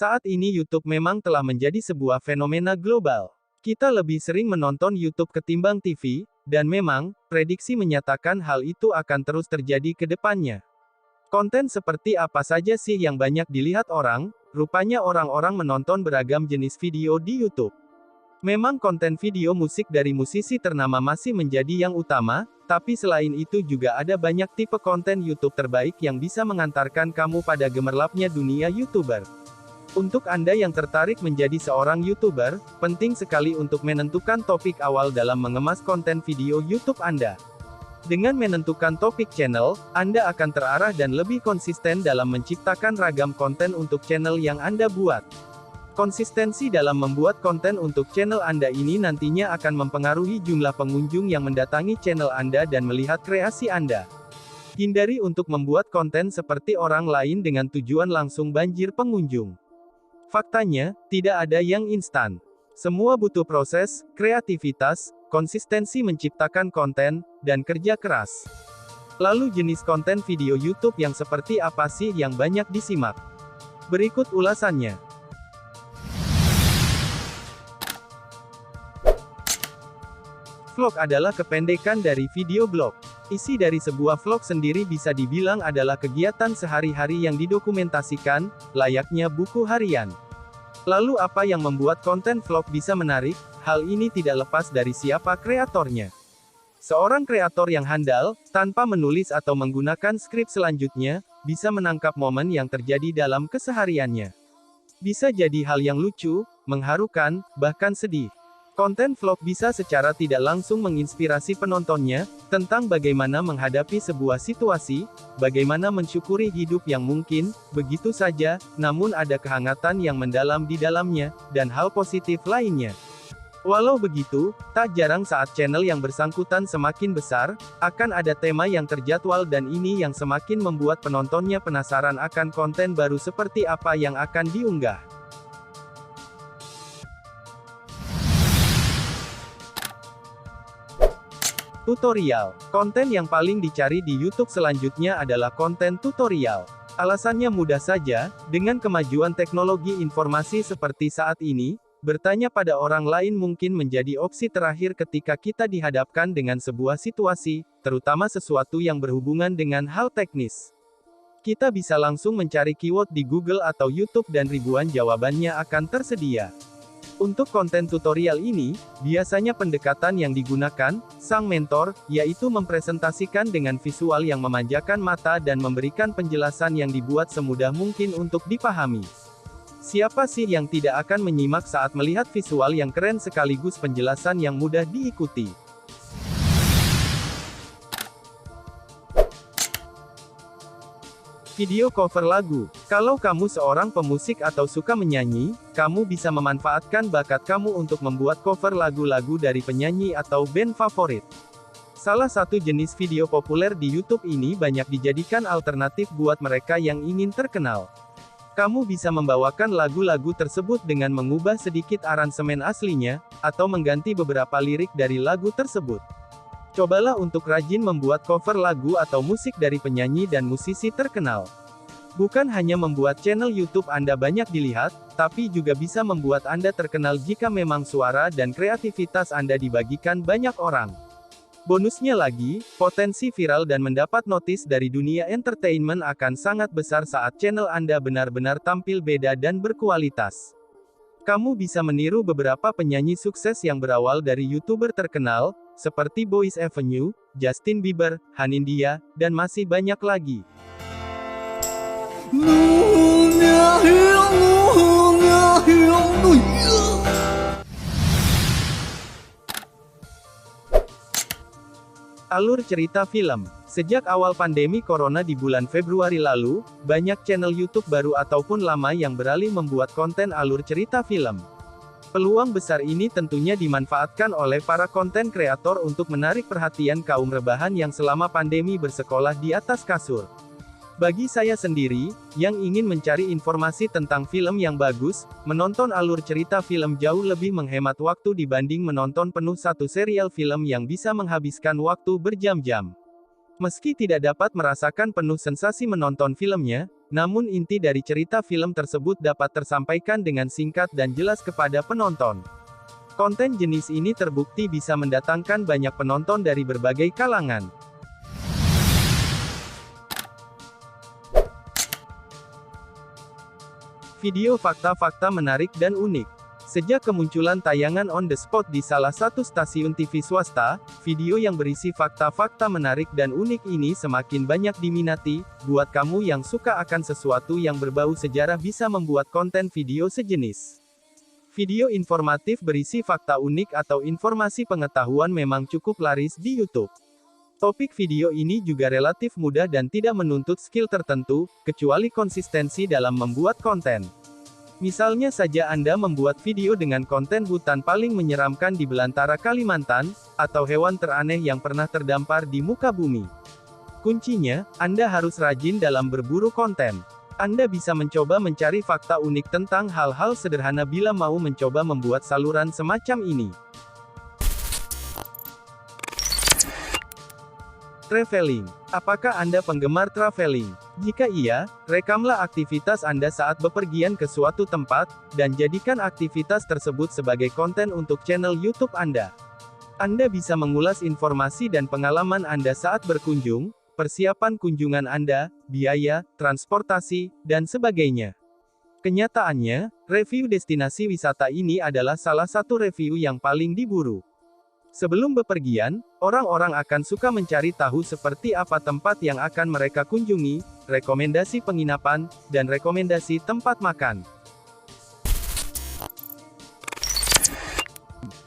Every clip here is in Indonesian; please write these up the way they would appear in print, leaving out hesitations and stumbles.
Saat ini YouTube memang telah menjadi sebuah fenomena global. Kita lebih sering menonton YouTube ketimbang TV, dan memang, prediksi menyatakan hal itu akan terus terjadi ke depannya. Konten seperti apa saja sih yang banyak dilihat orang? Rupanya orang-orang menonton beragam jenis video di YouTube. Memang konten video musik dari musisi ternama masih menjadi yang utama, tapi selain itu juga ada banyak tipe konten YouTube terbaik yang bisa mengantarkan kamu pada gemerlapnya dunia YouTuber. Untuk Anda yang tertarik menjadi seorang YouTuber, penting sekali untuk menentukan topik awal dalam mengemas konten video YouTube Anda. Dengan menentukan topik channel, Anda akan terarah dan lebih konsisten dalam menciptakan ragam konten untuk channel yang Anda buat. Konsistensi dalam membuat konten untuk channel Anda ini nantinya akan mempengaruhi jumlah pengunjung yang mendatangi channel Anda dan melihat kreasi Anda. Hindari untuk membuat konten seperti orang lain dengan tujuan langsung banjir pengunjung. Faktanya, tidak ada yang instan. Semua butuh proses, kreativitas, konsistensi menciptakan konten, dan kerja keras. Lalu jenis konten video YouTube yang seperti apa sih yang banyak disimak? Berikut ulasannya. Vlog adalah kependekan dari video blog. Isi dari sebuah vlog sendiri bisa dibilang adalah kegiatan sehari-hari yang didokumentasikan, layaknya buku harian. Lalu apa yang membuat konten vlog bisa menarik? Hal ini tidak lepas dari siapa kreatornya. Seorang kreator yang handal, tanpa menulis atau menggunakan skrip selanjutnya, bisa menangkap momen yang terjadi dalam kesehariannya. Bisa jadi hal yang lucu, mengharukan, bahkan sedih. Konten vlog bisa secara tidak langsung menginspirasi penontonnya, tentang bagaimana menghadapi sebuah situasi, bagaimana mensyukuri hidup yang mungkin, begitu saja, namun ada kehangatan yang mendalam di dalamnya, dan hal positif lainnya. Walau begitu, tak jarang saat channel yang bersangkutan semakin besar, akan ada tema yang terjadwal dan ini yang semakin membuat penontonnya penasaran akan konten baru seperti apa yang akan diunggah. Tutorial. Konten yang paling dicari di YouTube selanjutnya adalah konten tutorial. Alasannya mudah saja, dengan kemajuan teknologi informasi seperti saat ini, bertanya pada orang lain mungkin menjadi opsi terakhir ketika kita dihadapkan dengan sebuah situasi, terutama sesuatu yang berhubungan dengan hal teknis. Kita bisa langsung mencari keyword di Google atau YouTube dan ribuan jawabannya akan tersedia. Untuk konten tutorial ini, biasanya pendekatan yang digunakan, sang mentor, yaitu mempresentasikan dengan visual yang memanjakan mata dan memberikan penjelasan yang dibuat semudah mungkin untuk dipahami. Siapa sih yang tidak akan menyimak saat melihat visual yang keren sekaligus penjelasan yang mudah diikuti? Video cover lagu. Kalau kamu seorang pemusik atau suka menyanyi, kamu bisa memanfaatkan bakat kamu untuk membuat cover lagu-lagu dari penyanyi atau band favorit. Salah satu jenis video populer di YouTube ini banyak dijadikan alternatif buat mereka yang ingin terkenal. Kamu bisa membawakan lagu-lagu tersebut dengan mengubah sedikit aransemen aslinya, atau mengganti beberapa lirik dari lagu tersebut. Cobalah untuk rajin membuat cover lagu atau musik dari penyanyi dan musisi terkenal. Bukan hanya membuat channel YouTube Anda banyak dilihat, tapi juga bisa membuat Anda terkenal jika memang suara dan kreativitas Anda dibagikan banyak orang. Bonusnya lagi, potensi viral dan mendapat notis dari dunia entertainment akan sangat besar saat channel Anda benar-benar tampil beda dan berkualitas. Kamu bisa meniru beberapa penyanyi sukses yang berawal dari YouTuber terkenal, seperti Boys Avenue, Justin Bieber, Hanindya, dan masih banyak lagi. Alur cerita film. Sejak awal pandemi corona di bulan Februari lalu, banyak channel YouTube baru ataupun lama yang beralih membuat konten alur cerita film. Peluang besar ini tentunya dimanfaatkan oleh para konten kreator untuk menarik perhatian kaum rebahan yang selama pandemi bersekolah di atas kasur. Bagi saya sendiri, yang ingin mencari informasi tentang film yang bagus, menonton alur cerita film jauh lebih menghemat waktu dibanding menonton penuh satu serial film yang bisa menghabiskan waktu berjam-jam. Meski tidak dapat merasakan penuh sensasi menonton filmnya, namun inti dari cerita film tersebut dapat tersampaikan dengan singkat dan jelas kepada penonton. Konten jenis ini terbukti bisa mendatangkan banyak penonton dari berbagai kalangan. Video fakta-fakta menarik dan unik. Sejak kemunculan tayangan on the spot di salah satu stasiun TV swasta, video yang berisi fakta-fakta menarik dan unik ini semakin banyak diminati. Buat kamu yang suka akan sesuatu yang berbau sejarah bisa membuat konten video sejenis. Video informatif berisi fakta unik atau informasi pengetahuan memang cukup laris di YouTube. Topik video ini juga relatif mudah dan tidak menuntut skill tertentu, kecuali konsistensi dalam membuat konten. Misalnya saja Anda membuat video dengan konten hutan paling menyeramkan di belantara Kalimantan, atau hewan teraneh yang pernah terdampar di muka bumi. Kuncinya, Anda harus rajin dalam berburu konten. Anda bisa mencoba mencari fakta unik tentang hal-hal sederhana bila mau mencoba membuat saluran semacam ini. Traveling. Apakah Anda penggemar traveling? Jika iya, rekamlah aktivitas Anda saat bepergian ke suatu tempat, dan jadikan aktivitas tersebut sebagai konten untuk channel YouTube Anda. Anda bisa mengulas informasi dan pengalaman Anda saat berkunjung, persiapan kunjungan Anda, biaya, transportasi, dan sebagainya. Kenyataannya, review destinasi wisata ini adalah salah satu review yang paling diburu. Sebelum bepergian, orang-orang akan suka mencari tahu seperti apa tempat yang akan mereka kunjungi, rekomendasi penginapan, dan rekomendasi tempat makan.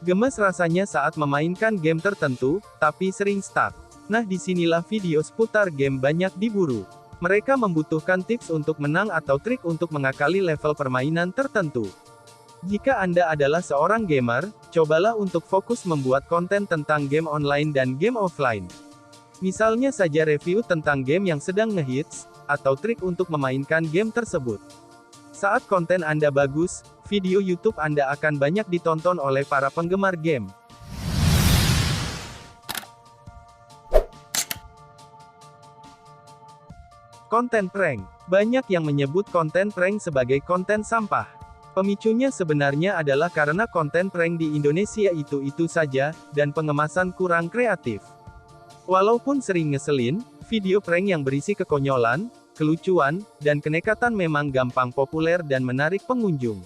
Gemes rasanya saat memainkan game tertentu, tapi sering stuck. Nah, disinilah video seputar game banyak diburu. Mereka membutuhkan tips untuk menang atau trik untuk mengakali level permainan tertentu. Jika Anda adalah seorang gamer, cobalah untuk fokus membuat konten tentang game online dan game offline. Misalnya saja review tentang game yang sedang ngehits, atau trik untuk memainkan game tersebut. Saat konten Anda bagus, video YouTube Anda akan banyak ditonton oleh para penggemar game. Konten prank. Banyak yang menyebut konten prank sebagai konten sampah. Pemicunya sebenarnya adalah karena konten prank di Indonesia itu-itu saja, dan pengemasan kurang kreatif. Walaupun sering ngeselin, video prank yang berisi kekonyolan, kelucuan, dan kenekatan memang gampang populer dan menarik pengunjung.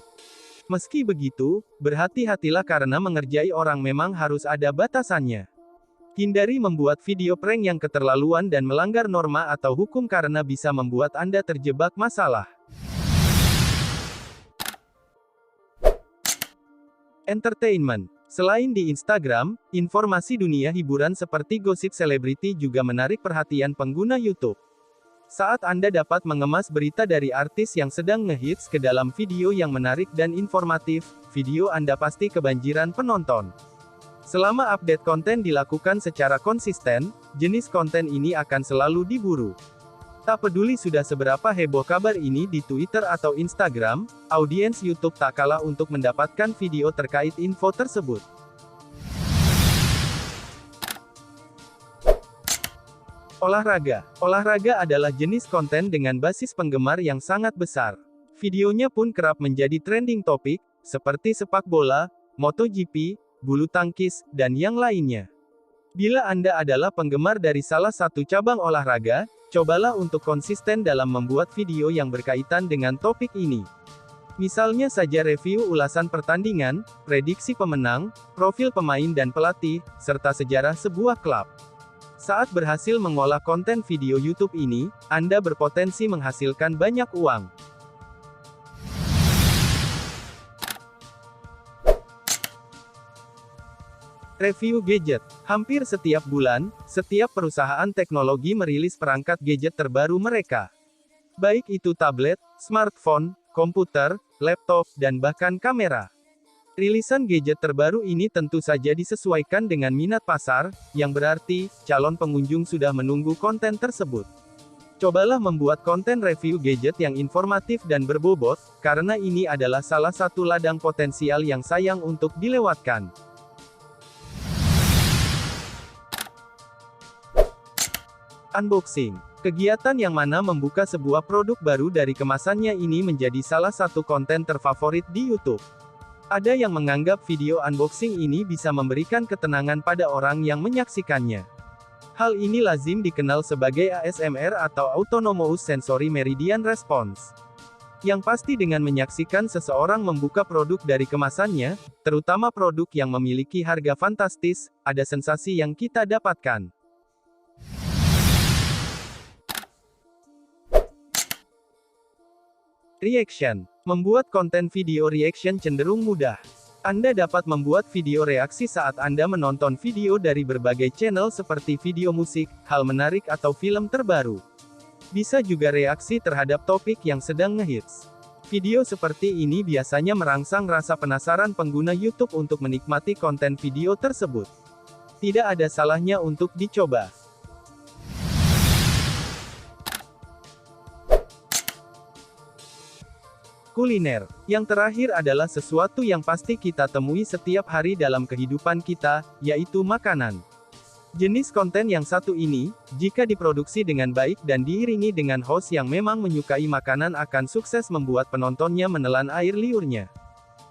Meski begitu, berhati-hatilah karena mengerjai orang memang harus ada batasannya. Hindari membuat video prank yang keterlaluan dan melanggar norma atau hukum karena bisa membuat Anda terjebak masalah. Entertainment. Selain di Instagram, informasi dunia hiburan seperti gosip selebriti juga menarik perhatian pengguna YouTube. Saat Anda dapat mengemas berita dari artis yang sedang ngehits ke dalam video yang menarik dan informatif, video Anda pasti kebanjiran penonton. Selama update konten dilakukan secara konsisten, jenis konten ini akan selalu diburu. Tak peduli sudah seberapa heboh kabar ini di Twitter atau Instagram, audiens YouTube tak kalah untuk mendapatkan video terkait info tersebut. Olahraga. Olahraga adalah jenis konten dengan basis penggemar yang sangat besar. Videonya pun kerap menjadi trending topik, seperti sepak bola, MotoGP, bulu tangkis, dan yang lainnya. Bila Anda adalah penggemar dari salah satu cabang olahraga, cobalah untuk konsisten dalam membuat video yang berkaitan dengan topik ini. Misalnya saja review ulasan pertandingan, prediksi pemenang, profil pemain dan pelatih, serta sejarah sebuah klub. Saat berhasil mengolah konten video YouTube ini, Anda berpotensi menghasilkan banyak uang. Review gadget. Hampir setiap bulan, setiap perusahaan teknologi merilis perangkat gadget terbaru mereka. Baik itu tablet, smartphone, komputer, laptop, dan bahkan kamera. Rilisan gadget terbaru ini tentu saja disesuaikan dengan minat pasar, yang berarti, calon pengunjung sudah menunggu konten tersebut. Cobalah membuat konten review gadget yang informatif dan berbobot, karena ini adalah salah satu ladang potensial yang sayang untuk dilewatkan. Unboxing. Kegiatan yang mana membuka sebuah produk baru dari kemasannya ini menjadi salah satu konten terfavorit di YouTube. Ada yang menganggap video unboxing ini bisa memberikan ketenangan pada orang yang menyaksikannya. Hal ini lazim dikenal sebagai ASMR atau Autonomous Sensory Meridian Response. Yang pasti dengan menyaksikan seseorang membuka produk dari kemasannya, terutama produk yang memiliki harga fantastis, ada sensasi yang kita dapatkan. Reaction. Membuat konten video reaction cenderung mudah. Anda dapat membuat video reaksi saat Anda menonton video dari berbagai channel seperti video musik, hal menarik atau film terbaru. Bisa juga reaksi terhadap topik yang sedang ngehits. Video seperti ini biasanya merangsang rasa penasaran pengguna YouTube untuk menikmati konten video tersebut. Tidak ada salahnya untuk dicoba. Kuliner. Yang terakhir adalah sesuatu yang pasti kita temui setiap hari dalam kehidupan kita, yaitu makanan. Jenis konten yang satu ini, jika diproduksi dengan baik dan diiringi dengan host yang memang menyukai makanan akan sukses membuat penontonnya menelan air liurnya.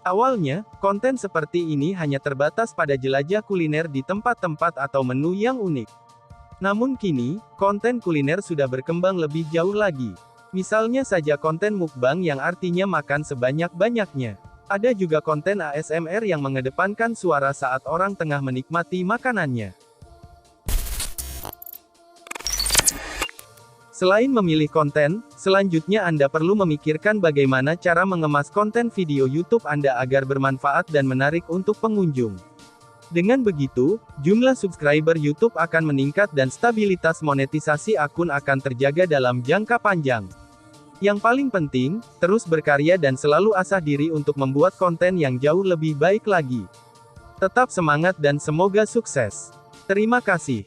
Awalnya, konten seperti ini hanya terbatas pada jelajah kuliner di tempat-tempat atau menu yang unik. Namun kini, konten kuliner sudah berkembang lebih jauh lagi. Misalnya saja konten mukbang yang artinya makan sebanyak-banyaknya. Ada juga konten ASMR yang mengedepankan suara saat orang tengah menikmati makanannya. Selain memilih konten, selanjutnya Anda perlu memikirkan bagaimana cara mengemas konten video YouTube Anda agar bermanfaat dan menarik untuk pengunjung. Dengan begitu, jumlah subscriber YouTube akan meningkat dan stabilitas monetisasi akun akan terjaga dalam jangka panjang. Yang paling penting, terus berkarya dan selalu asah diri untuk membuat konten yang jauh lebih baik lagi. Tetap semangat dan semoga sukses. Terima kasih.